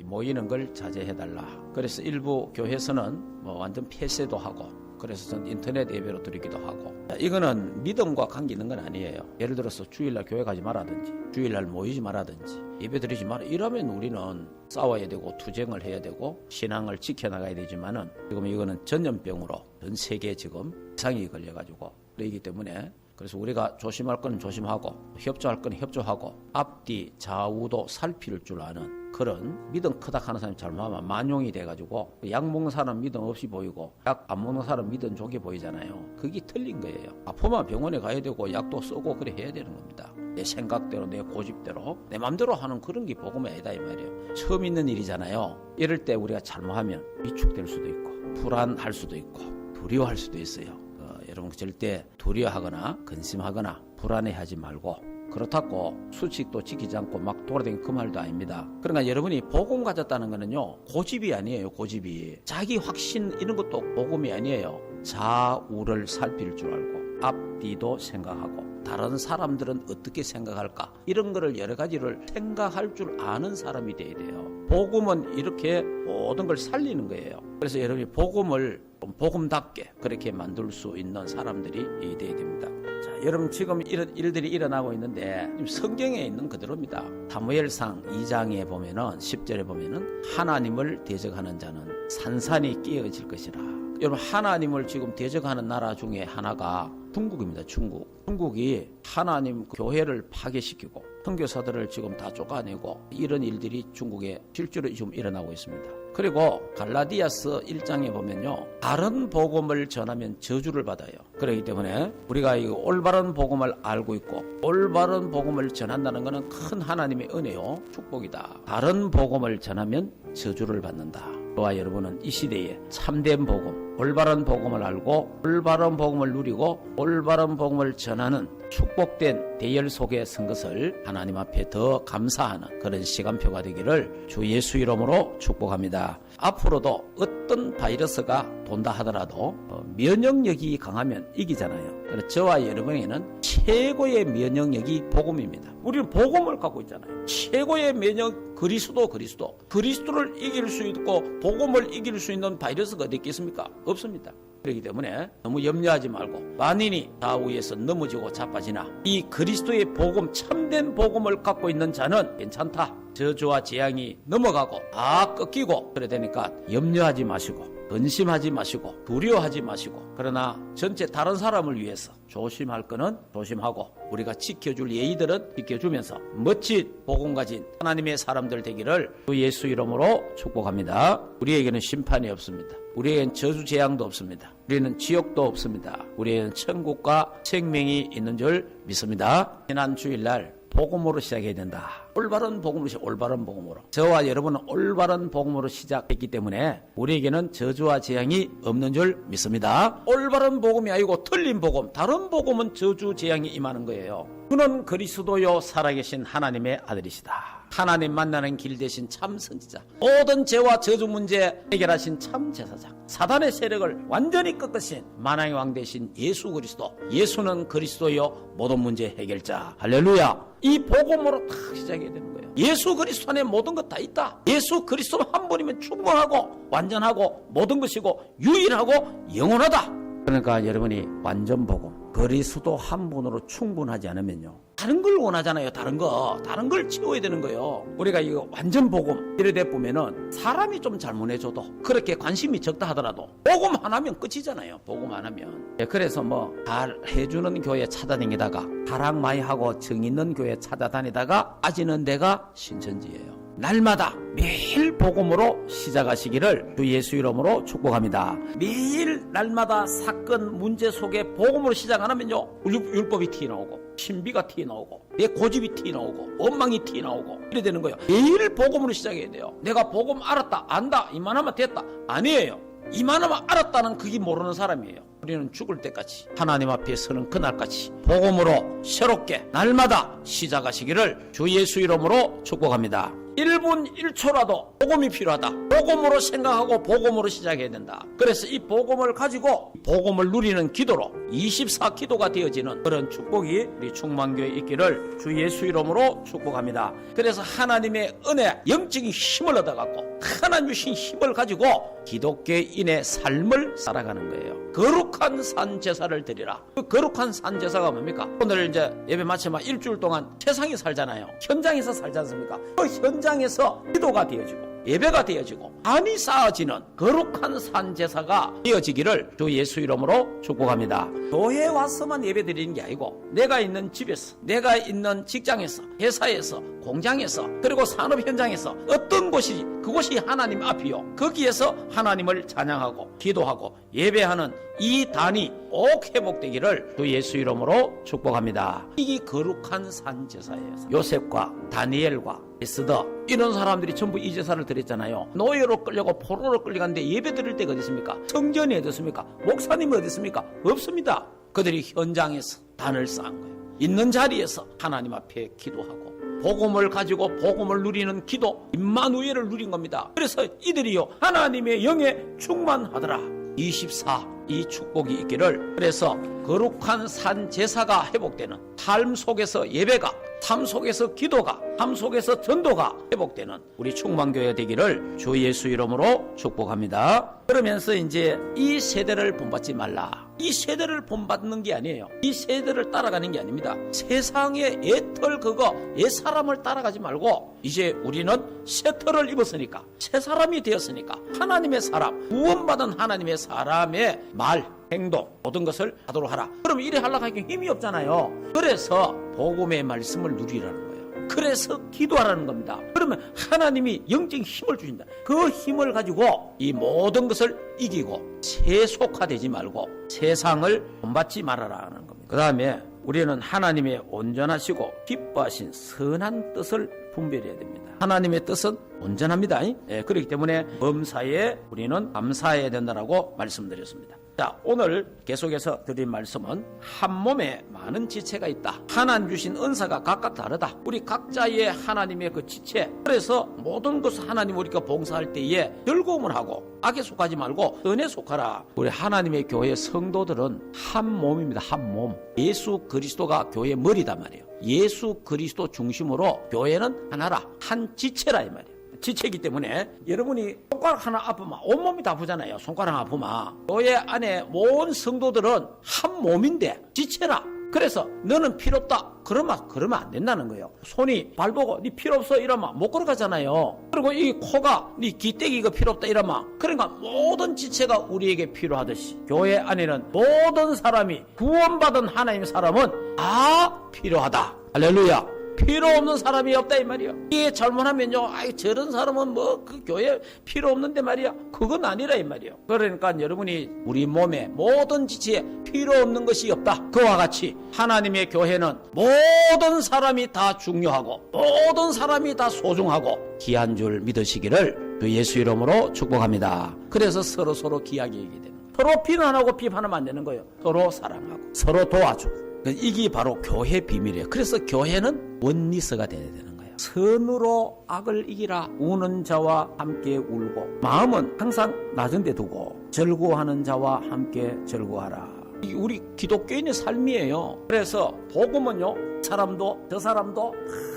모이는 걸 자제해달라. 그래서 일부 교회에서는 완전 폐쇄도 하고, 그래서 전 인터넷 예배로 드리기도 하고. 이거는 믿음과 관계 있는 건 아니에요. 예를 들어서 주일날 교회 가지 말라든지, 주일날 모이지 말라든지, 예배 드리지 마라. 이러면 우리는 싸워야 되고 투쟁을 해야 되고 신앙을 지켜나가야 되지만은 지금 이거는 전염병으로 전 세계에 지금 이상이 걸려가지고 그러기 때문에, 그래서 우리가 조심할 건 조심하고 협조할 건 협조하고 앞뒤 좌우도 살필 줄 아는 그런 믿음 크다 하는 사람이 잘못하면 만용이 돼가지고 약 먹는 사람 믿음 없이 보이고 약 안 먹는 사람 믿음 좋게 보이잖아요. 그게 틀린 거예요. 아프면 병원에 가야 되고 약도 쓰고 그래 해야 되는 겁니다. 내 생각대로 내 고집대로 내 맘대로 하는 그런 게 복음이 아니다 이 말이에요. 처음 있는 일이잖아요. 이럴 때 우리가 잘못하면 위축될 수도 있고 불안할 수도 있고 두려워할 수도 있어요. 여러분 절대 두려워하거나 근심하거나 불안해하지 말고, 그렇다고 수칙도 지키지 않고 막 돌아다니는 그 말도 아닙니다. 그러니까 여러분이 복음 가졌다는 거는요, 고집이 아니에요. 고집이 자기 확신 이런 것도 복음이 아니에요. 좌우를 살필 줄 알고 앞뒤도 생각하고 다른 사람들은 어떻게 생각할까, 이런 거를 여러 가지를 생각할 줄 아는 사람이 돼야 돼요. 복음은 이렇게 모든 걸 살리는 거예요. 그래서 여러분이 복음을 복음답게 그렇게 만들 수 있는 사람들이 돼야 됩니다. 자, 여러분 지금 이런 일들이 일어나고 있는데 성경에 있는 그대로입니다. 사무엘상 2장에 보면은 10절에 보면은 하나님을 대적하는 자는 산산이 깨어질 것이라. 여러분 하나님을 지금 대적하는 나라 중에 하나가 중국입니다. 중국이 하나님 교회를 파괴시키고 선교사들을 지금 다 쫓아내고 이런 일들이 중국에 실제로 지금 일어나고 있습니다. 그리고 갈라디아서 1장에 보면요, 다른 복음을 전하면 저주를 받아요. 그렇기 때문에 우리가 이 올바른 복음을 알고 있고 올바른 복음을 전한다는 것은 큰 하나님의 은혜요, 축복이다. 다른 복음을 전하면 저주를 받는다. 저와 여러분은 이 시대에 참된 복음, 올바른 복음을 알고 올바른 복음을 누리고 올바른 복음을 전하는 축복된 대열 속에 선 것을 하나님 앞에 더 감사하는 그런 시간표가 되기를 주 예수 이름으로 축복합니다. 앞으로도 어떤 바이러스가 돈다 하더라도 면역력이 강하면 이기잖아요. 그래서 저와 여러분에게는 최고의 면역력이 복음입니다. 우리는 복음을 갖고 있잖아요. 최고의 면역, 그리스도를 이길 수 있고 복음을 이길 수 있는 바이러스가 어디 있겠습니까? 없습니다. 그렇기 때문에 너무 염려하지 말고, 만인이 좌우에서 넘어지고 자빠지나 이 그리스도의 복음, 참된 복음을 갖고 있는 자는 괜찮다. 저주와 재앙이 넘어가고 다 꺾이고 그래야 되니까 염려하지 마시고 근심하지 마시고 두려워하지 마시고, 그러나 전체 다른 사람을 위해서 조심할 거는 조심하고 우리가 지켜줄 예의들은 지켜주면서 멋진 복음 가진 하나님의 사람들 되기를 주 예수 이름으로 축복합니다. 우리에게는 심판이 없습니다. 우리에겐 저주 재앙도 없습니다. 우리는 지옥도 없습니다. 우리에겐 천국과 생명이 있는 줄 믿습니다. 지난 주일날 복음으로 시작해야 된다. 올바른 복음으로. 저와 여러분은 올바른 복음으로 시작했기 때문에 우리에게는 저주와 재앙이 없는 줄 믿습니다. 올바른 복음이 아니고 틀린 복음, 다른 복음은 저주 재앙이 임하는 거예요. 그는 그리스도요 살아계신 하나님의 아들이시다. 하나님 만나는 길 대신 참 선지자, 모든 죄와 저주 문제 해결하신 참 제사장, 사단의 세력을 완전히 꺾으신 만왕의 왕 되신 예수 그리스도, 예수는 그리스도요 모든 문제 해결자. 할렐루야. 이 복음으로 딱 시작해야 되는 거예요. 예수 그리스도 안에 모든 것 다 있다. 예수 그리스도 한 분이면 충분하고 완전하고 모든 것이고 유일하고 영원하다. 그러니까 여러분이 완전 복음, 그리스도 한 분으로 충분하지 않으면요, 다른 걸 원하잖아요. 다른 걸 채워야 되는 거예요. 우리가 이거 완전 복음 이래대 보면은 사람이 좀 잘못해줘도 그렇게 관심이 적다 하더라도 복음 하나면 끝이잖아요. 복음 하나면. 그래서 잘 해주는 교회 찾아다니다가 가락 많이 하고 정 있는 교회 찾아다니다가 빠지는 데가 신천지예요. 날마다 매일 복음으로 시작하시기를 주 예수 이름으로 축복합니다. 매일 날마다 사건 문제 속에 복음으로 시작 안 하면요, 율법이 튀어나오고 신비가 튀어나오고 내 고집이 튀어나오고 원망이 튀어나오고 이래 되는 거예요. 매일 복음으로 시작해야 돼요. 내가 복음 알았다, 안다, 이만하면 됐다, 아니에요. 이만하면 알았다는 그게 모르는 사람이에요. 우리는 죽을 때까지 하나님 앞에 서는 그날까지 복음으로 새롭게 날마다 시작하시기를 주 예수 이름으로 축복합니다. 1분 1초라도 복음이 필요하다. 복음으로 생각하고 복음으로 시작해야 된다. 그래서 이 복음을 가지고 복음을 누리는 기도로 24 기도가 되어지는 그런 축복이 우리 충만교회에 있기를 주 예수 이름으로 축복합니다. 그래서 하나님의 은혜, 영적인 힘을 얻어갖고 하나님 주신 힘을 가지고 기독교인의 삶을 살아가는 거예요. 거룩한 산 제사를 드리라. 그 거룩한 산 제사가 뭡니까? 오늘 이제 예배 마치면 일주일 동안 세상에 살잖아요. 현장에서 살지 않습니까? 그 현장에서 기도가 되어지고 예배가 되어지고 안이 쌓아지는 거룩한 산 제사가 되어지기를 주 예수 이름으로 축복합니다. 교회에 와서만 예배 드리는 게 아니고 내가 있는 집에서, 내가 있는 직장에서, 회사에서, 공장에서, 그리고 산업 현장에서 어떤 곳이 그곳이 하나님 앞이요. 거기에서 하나님을 찬양하고 기도하고 예배하는 이 단이 꼭 회복되기를 주 예수 이름으로 축복합니다. 이게 거룩한 산 제사예요. 요셉과 다니엘과 에스더 이런 사람들이 전부 이 제사를 드렸잖아요. 노예로 끌려고 포로로 끌려갔는데 예배 드릴 때가 어디 있습니까? 성전이 어디 있습니까? 목사님이 어디 있습니까? 없습니다. 그들이 현장에서 단을 쌓은 거예요. 있는 자리에서 하나님 앞에 기도하고 복음을 가지고 복음을 누리는 기도, 임마누엘을 누린 겁니다. 그래서 이들이요 하나님의 영에 충만하더라. 24 이 축복이 있기를, 그래서 거룩한 산 제사가 회복되는 삶 속에서 예배가, 삶 속에서 기도가, 삶 속에서 전도가 회복되는 우리 충만교회 되기를 주 예수 이름으로 축복합니다. 그러면서 이제 이 세대를 본받지 말라. 이 세대를 본받는 게 아니에요. 이 세대를 따라가는 게 아닙니다. 세상의 옛털 그거 옛사람을 따라가지 말고 이제 우리는 새 털을 입었으니까, 새 사람이 되었으니까 하나님의 사람, 구원받은 하나님의 사람의 말, 행동, 모든 것을 하도록 하라. 그럼 이래 하려고 하기 힘이 없잖아요. 그래서 복음의 말씀을 누리라는 거예요. 그래서 기도하라는 겁니다. 그러면 하나님이 영적인 힘을 주신다. 그 힘을 가지고 이 모든 것을 이기고 세속화되지 말고 세상을 본받지 말아라는 겁니다. 그 다음에 우리는 하나님의 온전하시고 기뻐하신 선한 뜻을 분별해야 됩니다. 하나님의 뜻은 온전합니다. 그렇기 때문에 범사에 우리는 감사해야 된다고 말씀드렸습니다. 자, 오늘 계속해서 드린 말씀은 한 몸에 많은 지체가 있다. 하나님 주신 은사가 각각 다르다. 우리 각자의 하나님의 그 지체, 그래서 모든 것을 하나님 우리가 봉사할 때에 즐거움을 하고 악에 속하지 말고 은혜에 속하라. 우리 하나님의 교회 성도들은 한 몸입니다. 한 몸. 예수 그리스도가 교회의 머리단 말이에요. 예수 그리스도 중심으로 교회는 하나라. 한 지체라 이 말이에요. 지체이기 때문에 여러분이 손가락 하나 아프면 온몸이 다 아프잖아요. 손가락 아프면 교회 안에 모든 성도들은 한 몸인데 지체라. 그래서 너는 필요 없다 그러면 안 된다는 거예요. 손이 발보고 네 필요 없어 이러면 못 걸어가잖아요. 그리고 이 코가 네 귀때기가 필요 없다 이러면, 그러니까 모든 지체가 우리에게 필요하듯이 교회 안에는 모든 사람이, 구원받은 하나님의 사람은 다 필요하다. 할렐루야. 필요 없는 사람이 없다 이 말이야. 이게 잘못하면요, 저런 사람은 뭐 그 교회 필요 없는데 말이야. 그건 아니라 이 말이야. 그러니까 여러분이 우리 몸에 모든 지체에 필요 없는 것이 없다. 그와 같이 하나님의 교회는 모든 사람이 다 중요하고 모든 사람이 다 소중하고 귀한 줄 믿으시기를 주 예수 이름으로 축복합니다. 그래서 서로 귀하게 얘기되는 거예요. 서로 비난하고 비판하면 안 되는 거예요. 서로 사랑하고 서로 도와주고. 이게 바로 교회 비밀이에요. 그래서 교회는 원리스가 돼야 되는 거예요. 선으로 악을 이기라. 우는 자와 함께 울고 마음은 항상 낮은 데 두고 즐거워하는 자와 함께 즐거워하라. 이게 우리 기독교인의 삶이에요. 그래서 복음은요, 사람도 저 사람도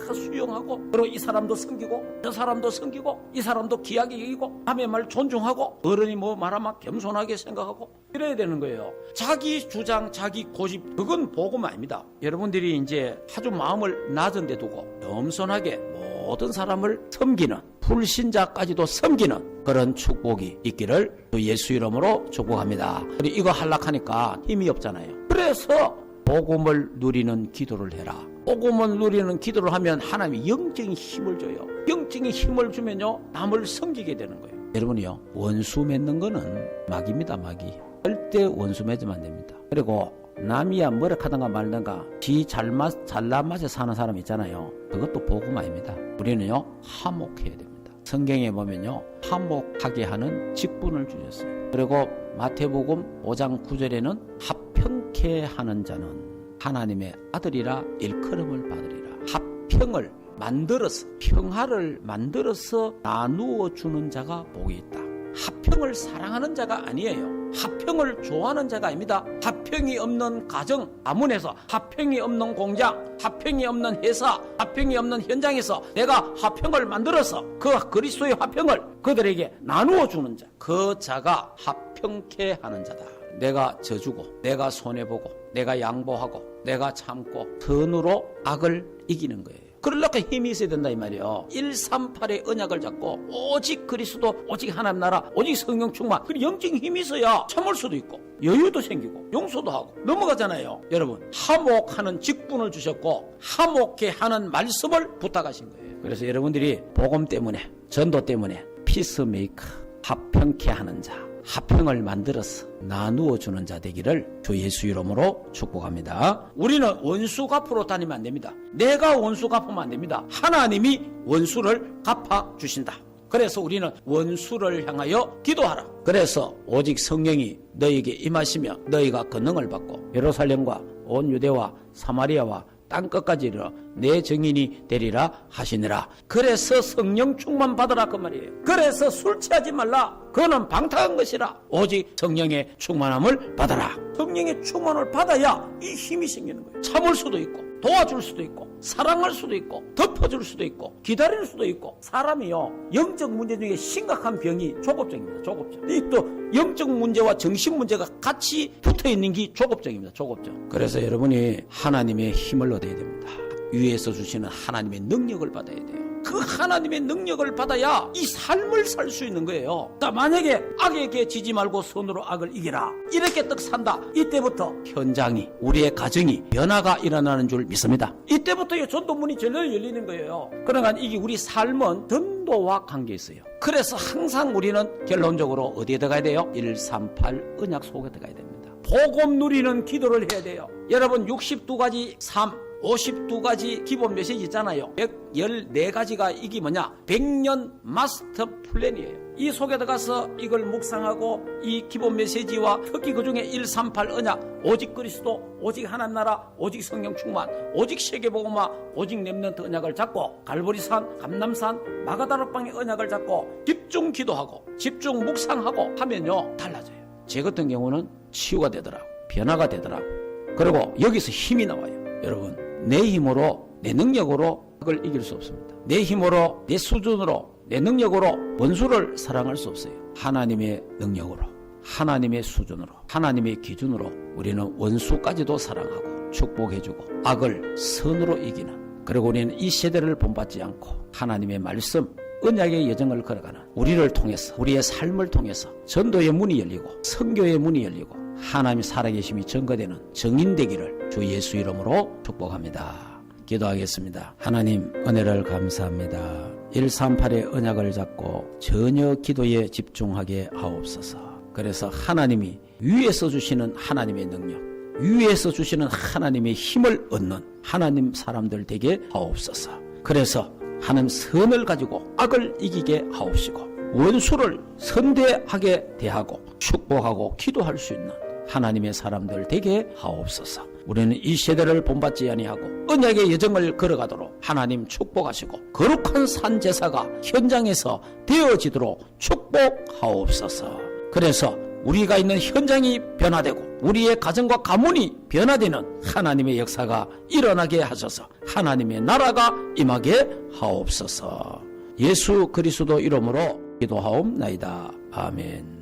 다 수용하고, 그리고 이 사람도 섬기고 저 사람도 섬기고 이 사람도 귀하게 여기고 남의 말 존중하고 어른이 뭐 말하면 겸손하게 생각하고 이래야 되는 거예요. 자기 주장, 자기 고집, 그건 복음 아닙니다. 여러분들이 이제 아주 마음을 낮은 데 두고 겸손하게 모든 사람을 섬기는, 불신자까지도 섬기는 그런 축복이 있기를 예수 이름으로 축복합니다. 이거 하려하니까 힘이 없잖아요. 그래서 복음을 누리는 기도를 해라. 복음을 누리는 기도를 하면 하나님이 영적인 힘을 줘요. 영적인 힘을 주면요, 남을 섬기게 되는 거예요. 여러분이요, 원수 맺는 거는 마귀입니다. 마귀. 절대 원수 맺으면 안 됩니다. 그리고 남이야 머쓱하던가 말던가 지 잘난 맛에 사는 사람 있잖아요. 그것도 복음 아닙니다. 우리는요, 화목해야 됩니다. 성경에 보면요, 화목하게 하는 직분을 주셨어요. 그리고 마태복음 5장 9절에는 합평케 하는 자는 하나님의 아들이라 일컬음을 받으리라. 합평을 만들어서, 평화를 만들어서 나누어 주는 자가 복이 있다. 합평을 사랑하는 자가 아니에요. 합평을 좋아하는 자가 아닙니다. 합평이 없는 가정, 가문에서, 합평이 없는 공장, 합평이 없는 회사, 합평이 없는 현장에서 내가 합평을 만들어서 그 그리스도의 합평을 그들에게 나누어 주는 자, 그 자가 합평케 하는 자다. 내가 져주고, 내가 손해보고, 내가 양보하고, 내가 참고 선으로 악을 이기는 거예요. 그러려고 힘이 있어야 된다 이 말이에요. 138의 언약을 잡고 오직 그리스도, 오직 하나님 나라, 오직 성령 충만, 그리고 영적인 힘이 있어야 참을 수도 있고 여유도 생기고 용서도 하고 넘어가잖아요. 여러분, 화목하는 직분을 주셨고 화목케 하는 말씀을 부탁하신 거예요. 그래서 여러분들이 복음 때문에, 전도 때문에 피스메이커, 합평케 하는 자, 합평을 만들어서 나누어 주는 자 되기를 주 예수 이름으로 축복합니다. 우리는 원수 갚으러 다니면 안 됩니다. 내가 원수 갚으면 안 됩니다. 하나님이 원수를 갚아 주신다. 그래서 우리는 원수를 향하여 기도하라. 그래서 오직 성령이 너희에게 임하시며 너희가 권능을 받고 예루살렘과 온 유대와 사마리아와 땅끝까지 이르러 내 증인이 되리라 하시니라. 그래서 성령 충만 받으라 그 말이에요. 그래서 술 취하지 말라. 그거는 방탕한 것이라. 오직 성령의 충만함을 받아라. 성령의 충만을 받아야 이 힘이 생기는 거예요. 참을 수도 있고 도와줄 수도 있고 사랑할 수도 있고 덮어줄 수도 있고 기다릴 수도 있고. 사람이요, 영적 문제 중에 심각한 병이 조급증입니다. 조급증. 이 또 영적 문제와 정신 문제가 같이 붙어있는 게 조급증입니다. 조급증. 그래서 여러분이 하나님의 힘을 얻어야 됩니다. 위에서 주시는 하나님의 능력을 받아야 돼요. 그 하나님의 능력을 받아야 이 삶을 살 수 있는 거예요. 자, 만약에 악에게 지지 말고 선으로 악을 이기라, 이렇게 딱 산다. 이때부터 현장이, 우리의 가정이 변화가 일어나는 줄 믿습니다. 이때부터 전도문이 절로 열리는 거예요. 그러니까 이게 우리 삶은 전도와 관계 있어요. 그래서 항상 우리는 결론적으로 어디에 들어가야 돼요? 138 언약 속에 들어가야 됩니다. 복음 누리는 기도를 해야 돼요. 여러분, 62가지 삶, 52가지 기본 메시지 있잖아요. 114가지가 이게 뭐냐? 100년 마스터 플랜이에요. 이 속에 들어가서 이걸 묵상하고 이 기본 메시지와 특히 그중에 138 언약, 오직 그리스도, 오직 하나님 나라, 오직 성령 충만, 오직 세계복음화, 오직 렘넌트 언약을 잡고 갈보리산, 감남산, 마가다락방의 언약을 잡고 집중 기도하고 집중 묵상하고 하면요, 달라져요. 제 같은 경우는 치유가 되더라고, 변화가 되더라고. 그리고 여기서 힘이 나와요. 여러분, 내 힘으로, 내 능력으로 그걸 이길 수 없습니다. 내 힘으로, 내 수준으로, 내 능력으로 원수를 사랑할 수 없어요. 하나님의 능력으로, 하나님의 수준으로, 하나님의 기준으로 우리는 원수까지도 사랑하고 축복해주고 악을 선으로 이기는, 그리고 우리는 이 세대를 본받지 않고 하나님의 말씀, 언약의 여정을 걸어가는 우리를 통해서, 우리의 삶을 통해서 전도의 문이 열리고 선교의 문이 열리고 하나님이 살아계심이 증거되는 증인되기를 주 예수 이름으로 축복합니다. 기도하겠습니다. 하나님, 은혜를 감사합니다. 138의 언약을 잡고 전혀 기도에 집중하게 하옵소서. 그래서 하나님이 위에서 주시는 하나님의 능력, 위에서 주시는 하나님의 힘을 얻는 하나님 사람들 되게 하옵소서. 그래서 하나님 선을 가지고 악을 이기게 하옵시고 원수를 선대하게 대하고 축복하고 기도할 수 있는 하나님의 사람들 되게 하옵소서. 우리는 이 세대를 본받지 아니하고 언약의 여정을 걸어가도록 하나님 축복하시고 거룩한 산제사가 현장에서 되어지도록 축복하옵소서. 그래서 우리가 있는 현장이 변화되고 우리의 가정과 가문이 변화되는 하나님의 역사가 일어나게 하셔서 하나님의 나라가 임하게 하옵소서. 예수 그리스도 이름으로 기도하옵나이다. 아멘.